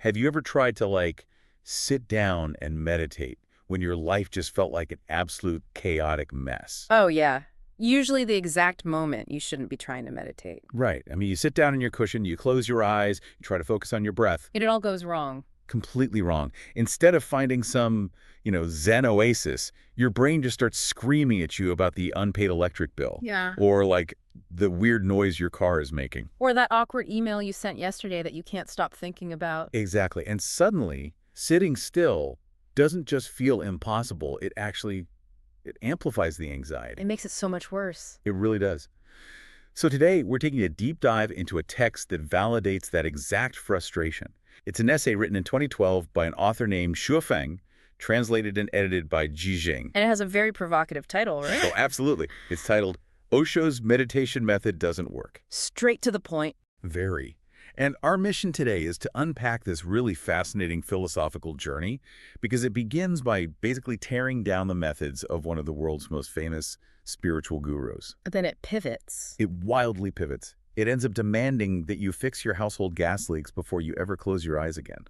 Have you ever tried to, like, sit down and meditate when your life just felt like an absolute chaotic mess? Oh, yeah. Usually the exact moment you shouldn't be trying to meditate. Right. I mean, you sit down in your cushion, you close your eyes, you try to focus on your breath. It all goes wrong. Completely wrong. Instead of finding some, Zen oasis, your brain just starts screaming at you about the unpaid electric bill. Yeah. Or, like, the weird noise your car is making. Or that awkward email you sent yesterday that you can't stop thinking about. Exactly. And suddenly, sitting still doesn't just feel impossible. It amplifies the anxiety. It makes it so much worse. It really does. So today, we're taking a deep dive into a text that validates that exact frustration. It's an essay written in 2012 by an author named Shuofeng, translated and edited by Ji Jing. And it has a very provocative title, right? Oh, absolutely. It's titled, Osho's Meditation Method Doesn't Work. Straight to the point. Very. And our mission today is to unpack this really fascinating philosophical journey because it begins by basically tearing down the methods of one of the world's most famous spiritual gurus. Then it pivots. It wildly pivots. It ends up demanding that you fix your household gas leaks before you ever close your eyes again.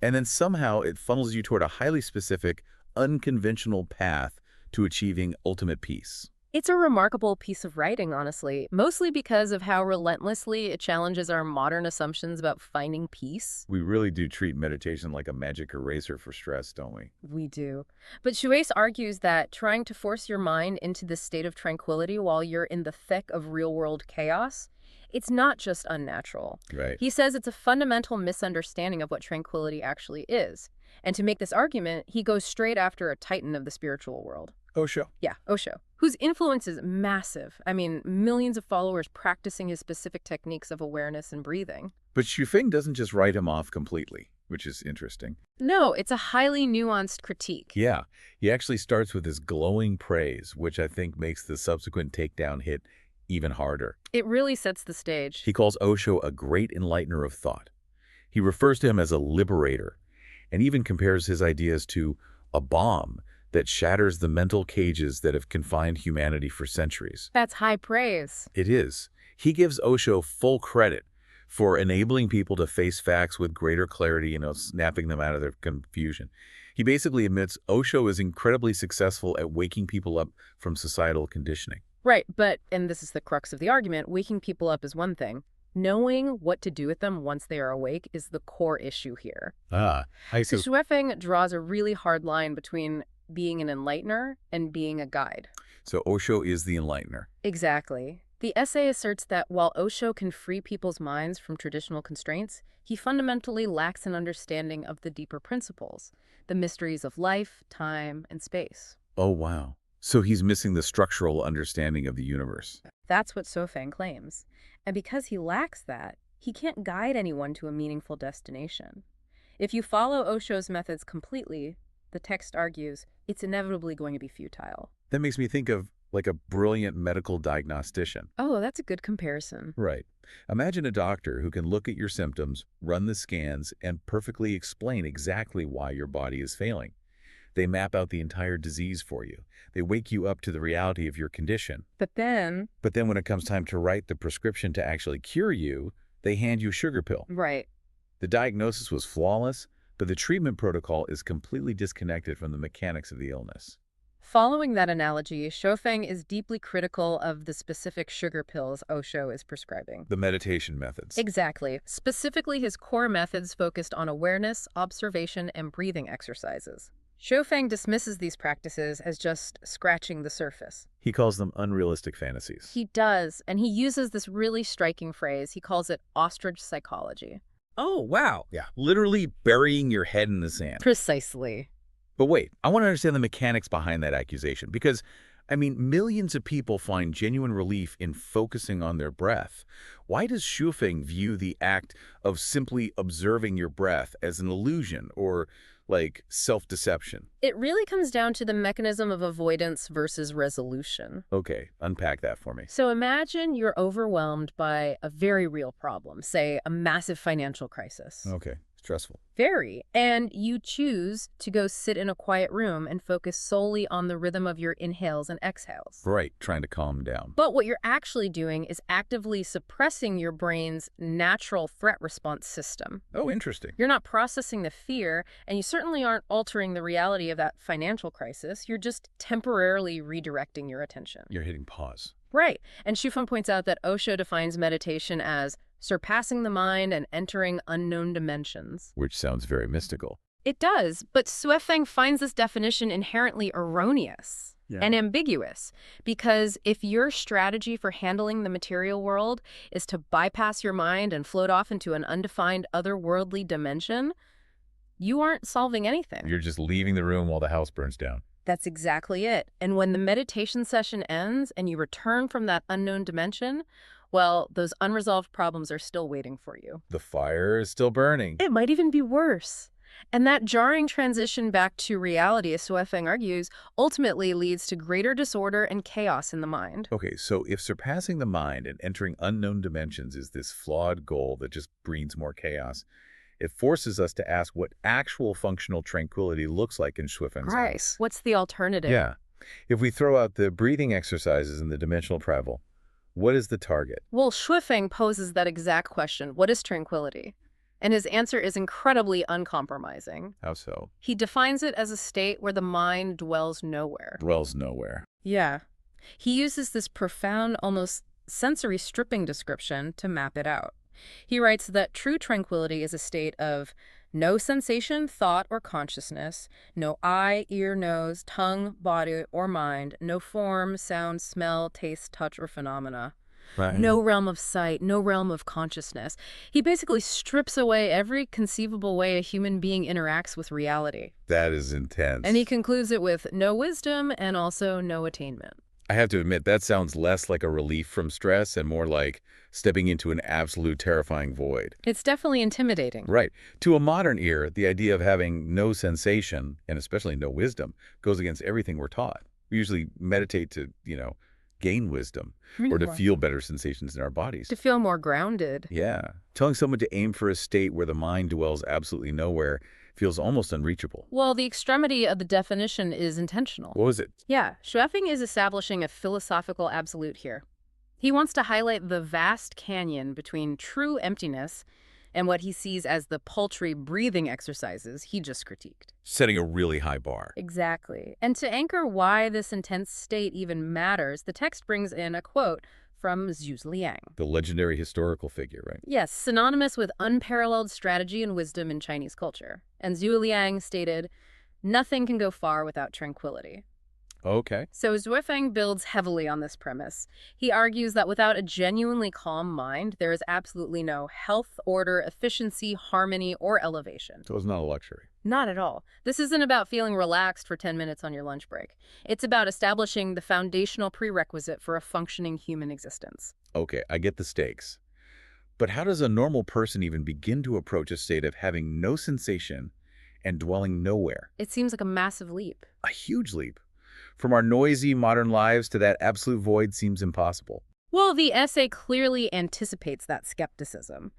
And then somehow it funnels you toward a highly specific, unconventional path to achieving ultimate peace. It's a remarkable piece of writing, honestly, mostly because of how relentlessly it challenges our modern assumptions about finding peace. We really do treat meditation like a magic eraser for stress, don't we? We do. But Shuais argues that trying to force your mind into this state of tranquility while you're in the thick of real-world chaos, it's not just unnatural. Right. He says it's a fundamental misunderstanding of what tranquility actually is. And to make this argument, he goes straight after a titan of the spiritual world. Osho. Yeah, Osho, whose influence is massive. I mean, millions of followers practicing his specific techniques of awareness and breathing. But Xufeng doesn't just write him off completely, which is interesting. No, it's a highly nuanced critique. Yeah, he actually starts with his glowing praise, which I think makes the subsequent takedown hit even harder. It really sets the stage. He calls Osho a great enlightener of thought. He refers to him as a liberator, and even compares his ideas to a bomb that shatters the mental cages that have confined humanity for centuries. That's high praise. It is. He gives Osho full credit for enabling people to face facts with greater clarity, snapping them out of their confusion. He basically admits Osho is incredibly successful at waking people up from societal conditioning. Right, but, and this is the crux of the argument, waking people up is one thing. Knowing what to do with them once they are awake is the core issue here. I see. So Shuofeng draws a really hard line between being an enlightener and being a guide. So Osho is the enlightener. Exactly. The essay asserts that while Osho can free people's minds from traditional constraints, he fundamentally lacks an understanding of the deeper principles, the mysteries of life, time, and space. Oh, wow. So he's missing the structural understanding of the universe. That's what Shuofeng claims. And because he lacks that, he can't guide anyone to a meaningful destination. If you follow Osho's methods completely, the text argues, it's inevitably going to be futile. That makes me think of like a brilliant medical diagnostician. Oh, that's a good comparison. Right. Imagine a doctor who can look at your symptoms, run the scans, and perfectly explain exactly why your body is failing. They map out the entire disease for you. They wake you up to the reality of your condition. But then when it comes time to write the prescription to actually cure you, they hand you a sugar pill. Right. The diagnosis was flawless, but the treatment protocol is completely disconnected from the mechanics of the illness. Following that analogy, Shuofeng is deeply critical of the specific sugar pills Osho is prescribing. The meditation methods. Exactly. Specifically, his core methods focused on awareness, observation, and breathing exercises. Shuofeng dismisses these practices as just scratching the surface. He calls them unrealistic fantasies. He does, and he uses this really striking phrase. He calls it ostrich psychology. Oh, wow. Yeah. Literally burying your head in the sand. Precisely. But wait, I want to understand the mechanics behind that accusation because, millions of people find genuine relief in focusing on their breath. Why does Shuofeng view the act of simply observing your breath as an illusion or, like, self-deception? It really comes down to the mechanism of avoidance versus resolution. Okay, unpack that for me. So imagine you're overwhelmed by a very real problem, say a massive financial crisis. Okay, Stressful. Very. And you choose to go sit in a quiet room and focus solely on the rhythm of your inhales and exhales. Right, trying to calm down. But what you're actually doing is actively suppressing your brain's natural threat response system. Oh, interesting. You're not processing the fear, and you certainly aren't altering the reality of that financial crisis. You're just temporarily redirecting your attention. You're hitting pause. Right. And Shufeng points out that Osho defines meditation as surpassing the mind and entering unknown dimensions. Which sounds very mystical. It does, but Suefeng finds this definition inherently erroneous and ambiguous, because if your strategy for handling the material world is to bypass your mind and float off into an undefined otherworldly dimension, you aren't solving anything. You're just leaving the room while the house burns down. That's exactly it. And when the meditation session ends and you return from that unknown dimension, well, those unresolved problems are still waiting for you. The fire is still burning. It might even be worse. And that jarring transition back to reality, as Suefeng argues, ultimately leads to greater disorder and chaos in the mind. Okay, so if surpassing the mind and entering unknown dimensions is this flawed goal that just breeds more chaos, it forces us to ask what actual functional tranquility looks like in Schueffen's eyes. What's the alternative? Yeah. If we throw out the breathing exercises and the dimensional travel, what is the target? Well, Schueffeng poses that exact question. What is tranquility? And his answer is incredibly uncompromising. How so? He defines it as a state where the mind dwells nowhere. Dwells nowhere. Yeah. He uses this profound, almost sensory stripping description to map it out. He writes that true tranquility is a state of no sensation, thought, or consciousness, no eye, ear, nose, tongue, body, or mind, no form, sound, smell, taste, touch, or phenomena. Right. No realm of sight, no realm of consciousness. He basically strips away every conceivable way a human being interacts with reality. That is intense. And he concludes it with no wisdom and also no attainment. I have to admit, that sounds less like a relief from stress and more like stepping into an absolute terrifying void. It's definitely intimidating. Right. To a modern ear, the idea of having no sensation, and especially no wisdom, goes against everything we're taught. We usually meditate to, gain wisdom or to feel better sensations in our bodies. To feel more grounded. Yeah. Telling someone to aim for a state where the mind dwells absolutely nowhere feels almost unreachable. Well, the extremity of the definition is intentional. What was it? Yeah, Schueffing is establishing a philosophical absolute here. He wants to highlight the vast canyon between true emptiness and what he sees as the paltry breathing exercises he just critiqued. Setting a really high bar. Exactly. And to anchor why this intense state even matters, the text brings in a quote from Zhu Liang. The legendary historical figure, right? Yes, synonymous with unparalleled strategy and wisdom in Chinese culture. And Zhu Liang stated, "Nothing can go far without tranquility." Okay. So Zuofeng builds heavily on this premise. He argues that without a genuinely calm mind, there is absolutely no health, order, efficiency, harmony, or elevation. So it's not a luxury. Not at all. This isn't about feeling relaxed for 10 minutes on your lunch break. It's about establishing the foundational prerequisite for a functioning human existence. Okay, I get the stakes. But how does a normal person even begin to approach a state of having no sensation and dwelling nowhere? It seems like a massive leap. A huge leap. From our noisy modern lives to that absolute void seems impossible. Well, the essay clearly anticipates that skepticism,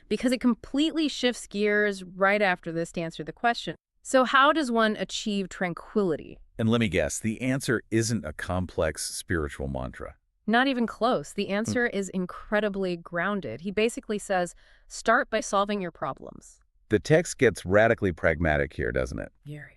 because it completely shifts gears right after this to answer the question. So how does one achieve tranquility? And let me guess, the answer isn't a complex spiritual mantra. Not even close. The answer is incredibly grounded. He basically says, start by solving your problems. The text gets radically pragmatic here, doesn't it? Very.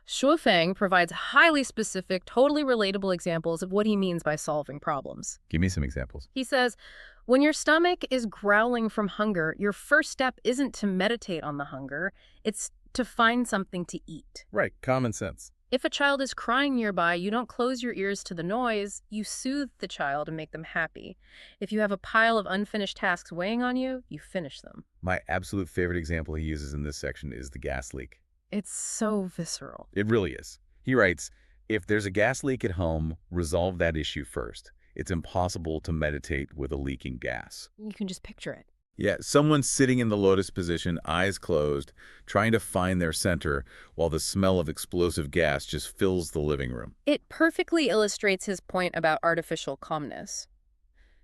Shuofeng provides highly specific, totally relatable examples of what he means by solving problems. Give me some examples. He says, when your stomach is growling from hunger, your first step isn't to meditate on the hunger, it's to find something to eat. Right, common sense. If a child is crying nearby, you don't close your ears to the noise, you soothe the child and make them happy. If you have a pile of unfinished tasks weighing on you, you finish them. My absolute favorite example he uses in this section is the gas leak. It's so visceral. It really is. He writes, if there's a gas leak at home, resolve that issue first. It's impossible to meditate with a leaking gas. You can just picture it. Yeah, someone sitting in the lotus position, eyes closed, trying to find their center while the smell of explosive gas just fills the living room. It perfectly illustrates his point about artificial calmness.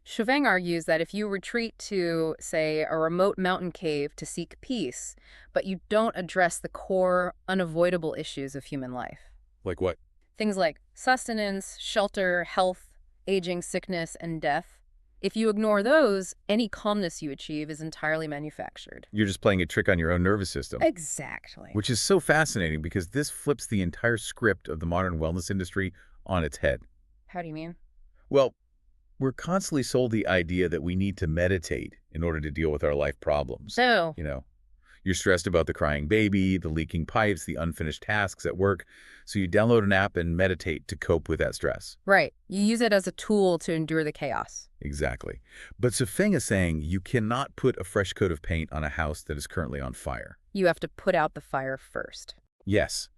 Shuveng argues that if you retreat to, say, a remote mountain cave to seek peace, but you don't address the core, unavoidable issues of human life, Like what? things like sustenance, shelter, health, aging, sickness, and death, if you ignore those, any calmness you achieve is entirely manufactured. You're just playing a trick on your own nervous system. Exactly. Which is so fascinating because this flips the entire script of the modern wellness industry on its head. How do you mean? Well, we're constantly sold the idea that we need to meditate in order to deal with our life problems. So, You know, you're stressed about the crying baby, the leaking pipes, the unfinished tasks at work, so you download an app and meditate to cope with that stress. right, you use it as a tool to endure the chaos. Exactly. But Sufeng is saying you cannot put a fresh coat of paint on a house that is currently on fire. You have to put out the fire first. Yes,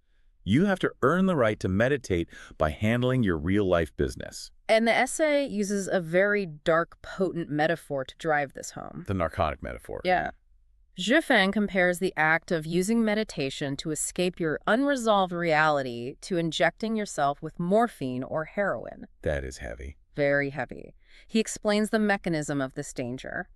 you have to earn the right to meditate by handling your real-life business. And the essay uses a very dark, potent metaphor to drive this home. The narcotic metaphor. Yeah. Zhifeng compares the act of using meditation to escape your unresolved reality to injecting yourself with morphine or heroin. That is heavy. Very heavy. He explains the mechanism of this danger.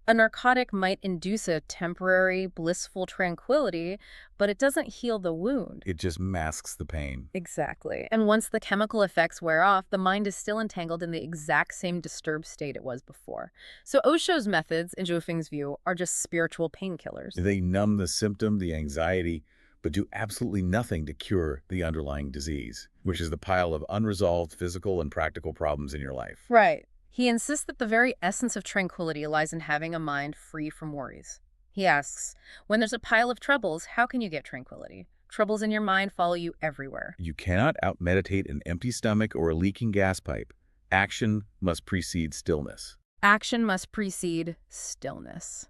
A narcotic might induce a temporary, blissful tranquility, but it doesn't heal the wound. It just masks the pain. Exactly. And once the chemical effects wear off, the mind is still entangled in the exact same disturbed state it was before. So Osho's methods, in Zhifeng's view, are just spiritual painkillers. They numb the symptom, the anxiety, but do absolutely nothing to cure the underlying disease, which is the pile of unresolved physical and practical problems in your life. Right. He insists that the very essence of tranquility lies in having a mind free from worries. He asks, when there's a pile of troubles, how can you get tranquility? Troubles in your mind follow you everywhere. You cannot out-meditate an empty stomach or a leaking gas pipe. Action must precede stillness, Action must precede stillness.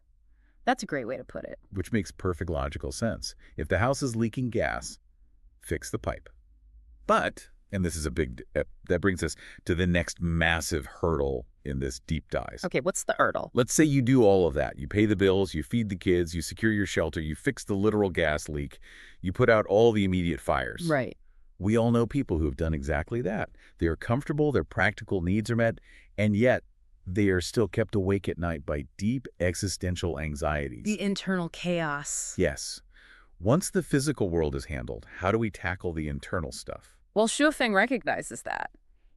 That's a great way to put it. which makes perfect logical sense. If the house is leaking gas, fix the pipe. But, and this is that brings us to the next massive hurdle in this deep dive. Okay, what's the hurdle? Let's say you do all of that. You pay the bills, you feed the kids, you secure your shelter, you fix the literal gas leak, you put out all the immediate fires. Right. We all know people who have done exactly that. They are comfortable, their practical needs are met, and yet they are still kept awake at night by deep existential anxieties. The internal chaos. Yes. Once the physical world is handled, how do we tackle the internal stuff? Well, Shuofeng recognizes that.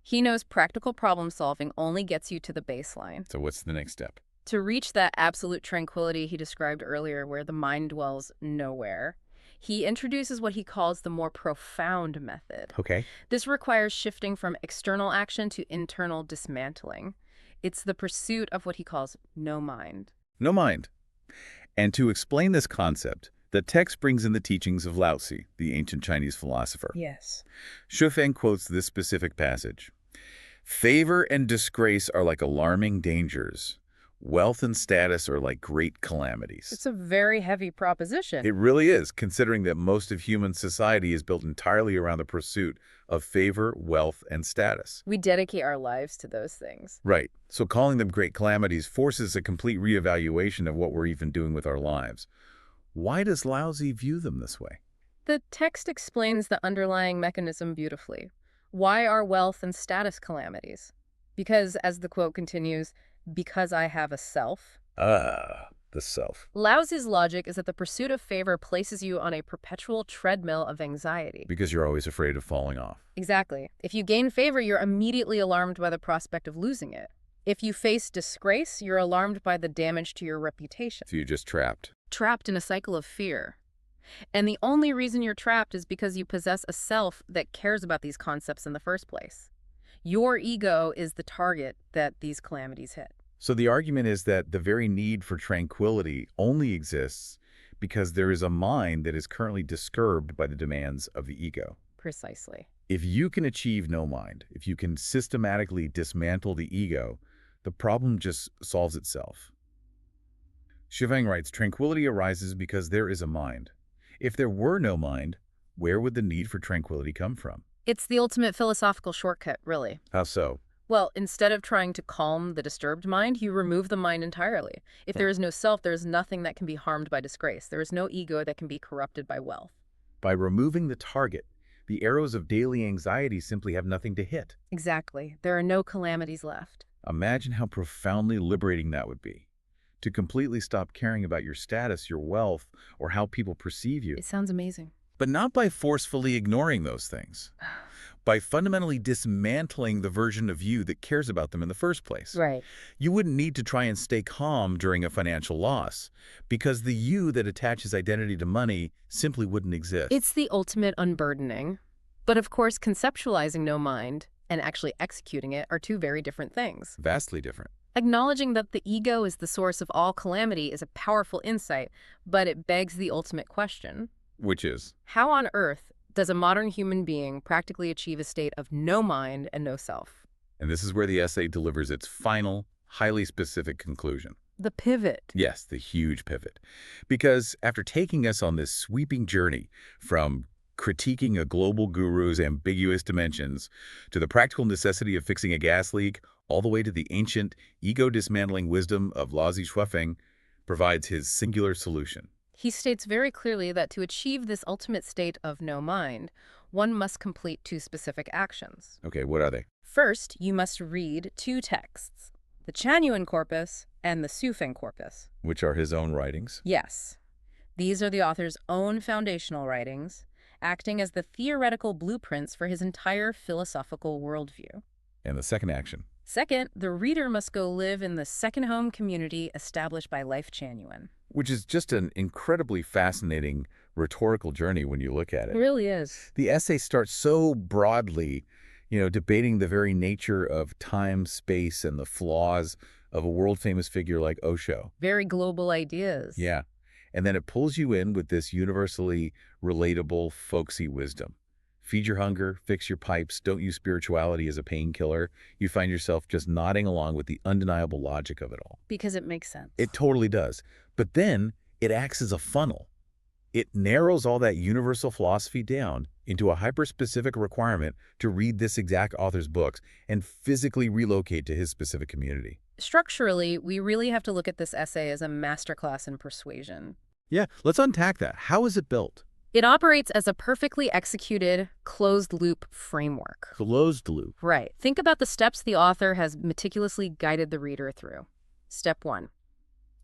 He knows practical problem solving only gets you to the baseline. So what's the next step? To reach that absolute tranquility he described earlier where the mind dwells nowhere, he introduces what he calls the more profound method. Okay. This requires shifting from external action to internal dismantling. It's the pursuit of what he calls no mind. No mind. And to explain this concept, the text brings in the teachings of Lao Tzu, the ancient Chinese philosopher. Yes. Shufeng quotes this specific passage. Favor and disgrace are like alarming dangers. Wealth and status are like great calamities. It's a very heavy proposition. It really is, considering that most of human society is built entirely around the pursuit of favor, wealth, and status. We dedicate our lives to those things. Right. So calling them great calamities forces a complete reevaluation of what we're even doing with our lives. Why does Lao Tzu view them this way? The text explains the underlying mechanism beautifully. Why are wealth and status calamities? Because, as the quote continues, because I have a self. The self. Lao Tzu's logic is that the pursuit of favor places you on a perpetual treadmill of anxiety. Because you're always afraid of falling off. Exactly. If you gain favor, you're immediately alarmed by the prospect of losing it. If you face disgrace, you're alarmed by the damage to your reputation. So you're just trapped. Trapped in a cycle of fear. And the only reason you're trapped is because you possess a self that cares about these concepts in the first place. Your ego is the target that these calamities hit. So the argument is that the very need for tranquility only exists because there is a mind that is currently disturbed by the demands of the ego. Precisely. If you can achieve no mind, if you can systematically dismantle the ego, the problem just solves itself. Shivang writes, tranquility arises because there is a mind. If there were no mind, where would the need for tranquility come from? It's the ultimate philosophical shortcut, really. How so? Well, instead of trying to calm the disturbed mind, you remove the mind entirely. If there is no self, there is nothing that can be harmed by disgrace. There is no ego that can be corrupted by wealth. By removing the target, the arrows of daily anxiety simply have nothing to hit. Exactly. There are no calamities left. Imagine how profoundly liberating that would be. To completely stop caring about your status, your wealth, or how people perceive you. It sounds amazing. But not by forcefully ignoring those things. By fundamentally dismantling the version of you that cares about them in the first place. Right. You wouldn't need to try and stay calm during a financial loss, because the you that attaches identity to money simply wouldn't exist. It's the ultimate unburdening. But of course, conceptualizing no mind and actually executing it are two very different things. Vastly different. Acknowledging that the ego is the source of all calamity is a powerful insight, but it begs the ultimate question. Which is? How on earth does a modern human being practically achieve a state of no mind and no self? And this is where the essay delivers its final, highly specific conclusion. The pivot. Yes, the huge pivot. Because after taking us on this sweeping journey from critiquing a global guru's ambiguous dimensions to the practical necessity of fixing a gas leak, all the way to the ancient, ego-dismantling wisdom of Laozi Shuofeng, provides his singular solution. He states very clearly that to achieve this ultimate state of no mind, one must complete two specific actions. Okay, what are they? First, you must read two texts, the Chanyuan corpus and the Sufeng corpus. Which are his own writings. Yes. These are the author's own foundational writings, acting as the theoretical blueprints for his entire philosophical worldview. And the second action. Second, the reader must go live in the second home community established by Lifechanyuan. Which is just an incredibly fascinating rhetorical journey when you look at It it. really is. The essay starts so broadly, debating the very nature of time, space, and the flaws of a world-famous figure like Osho. Very global ideas. Yeah. And then it pulls you in with this universally relatable, folksy wisdom. Feed your hunger, fix your pipes, don't use spirituality as a painkiller. You find yourself just nodding along with the undeniable logic of it all. Because it makes sense. It totally does. But then it acts as a funnel. It narrows all that universal philosophy down into a hyper-specific requirement to read this exact author's books and physically relocate to his specific community. Structurally, we really have to look at this essay as a masterclass in persuasion. Yeah, let's unpack that. How is it built? It operates as a perfectly executed closed-loop framework. Closed loop. Right. Think about the steps the author has meticulously guided the reader through. Step 1.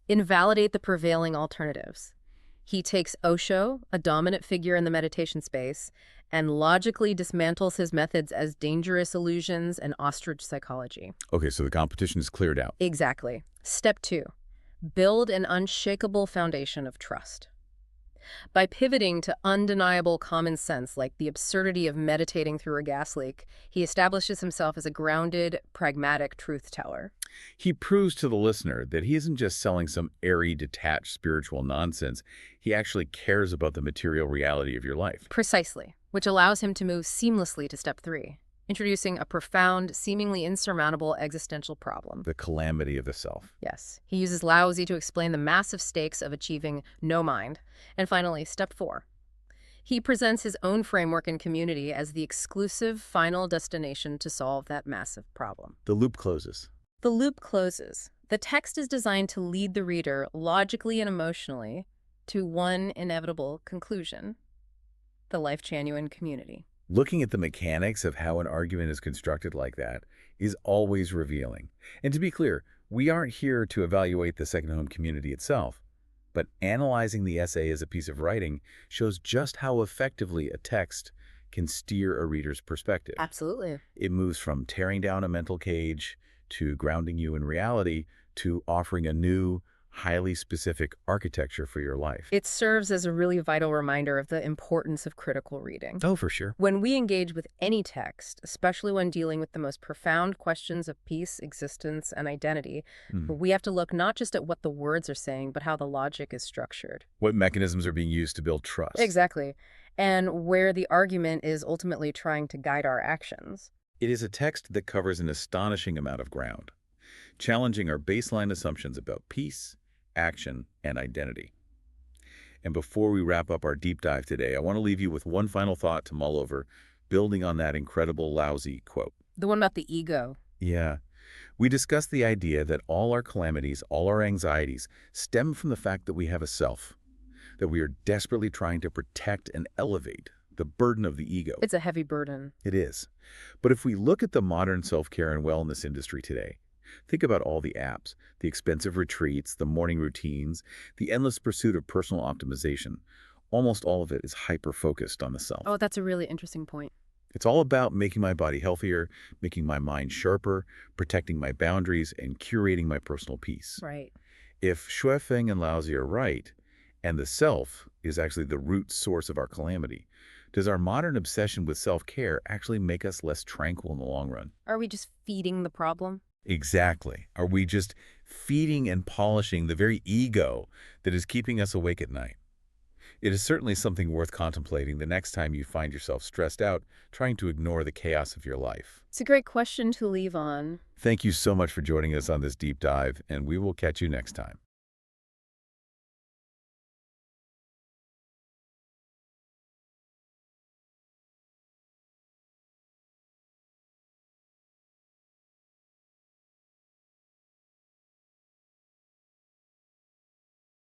Invalidate the prevailing alternatives. He takes Osho, a dominant figure in the meditation space, and logically dismantles his methods as dangerous illusions and ostrich psychology. Okay, so the competition is cleared out. Exactly. Step 2. Build an unshakable foundation of trust. By pivoting to undeniable common sense, like the absurdity of meditating through a gas leak, he establishes himself as a grounded, pragmatic truth teller. He proves to the listener that he isn't just selling some airy, detached spiritual nonsense. He actually cares about the material reality of your life. Precisely, which allows him to move seamlessly to step 3, introducing a profound, seemingly insurmountable existential problem. The calamity of the self. Yes, he uses Laozi to explain the massive stakes of achieving no mind. And finally, step 4. He presents his own framework and community as the exclusive final destination to solve that massive problem. The loop closes. The loop closes. The text is designed to lead the reader logically and emotionally to one inevitable conclusion: the Lifechanyuan community. Looking at the mechanics of how an argument is constructed like that is always revealing. And to be clear, we aren't here to evaluate the second home community itself, but analyzing the essay as a piece of writing shows just how effectively a text can steer a reader's perspective. Absolutely. It moves from tearing down a mental cage to grounding you in reality to offering a new, highly specific architecture for your life. It serves as a really vital reminder of the importance of critical reading. Oh, for sure. When we engage with any text, especially when dealing with the most profound questions of peace, existence, and identity, we have to look not just at what the words are saying, but how the logic is structured. What mechanisms are being used to build trust? Exactly. And where the argument is ultimately trying to guide our actions. It is a text that covers an astonishing amount of ground, challenging our baseline assumptions about peace, action, and identity. And before we wrap up our deep dive today, I want to leave you with one final thought to mull over, building on that incredible Laozi quote. The one about the ego. Yeah. We discussed the idea that all our calamities, all our anxieties, stem from the fact that we have a self, that we are desperately trying to protect and elevate the burden of the ego. It's a heavy burden. It is. But if we look at the modern self-care and wellness industry today, Think about all the apps, the expensive retreats, the morning routines, the endless pursuit of personal optimization. Almost all of it is hyper-focused on the self. Oh, that's a really interesting point. It's all about making my body healthier, making my mind sharper, protecting my boundaries, and curating my personal peace. Right. If Shuifeng and Laozi are right, and the self is actually the root source of our calamity, does our modern obsession with self-care actually make us less tranquil in the long run? Are we just feeding the problem? Exactly. Are we just feeding and polishing the very ego that is keeping us awake at night? It is certainly something worth contemplating the next time you find yourself stressed out trying to ignore the chaos of your life. It's a great question to leave on. Thank you so much for joining us on this deep dive, and we will catch you next time.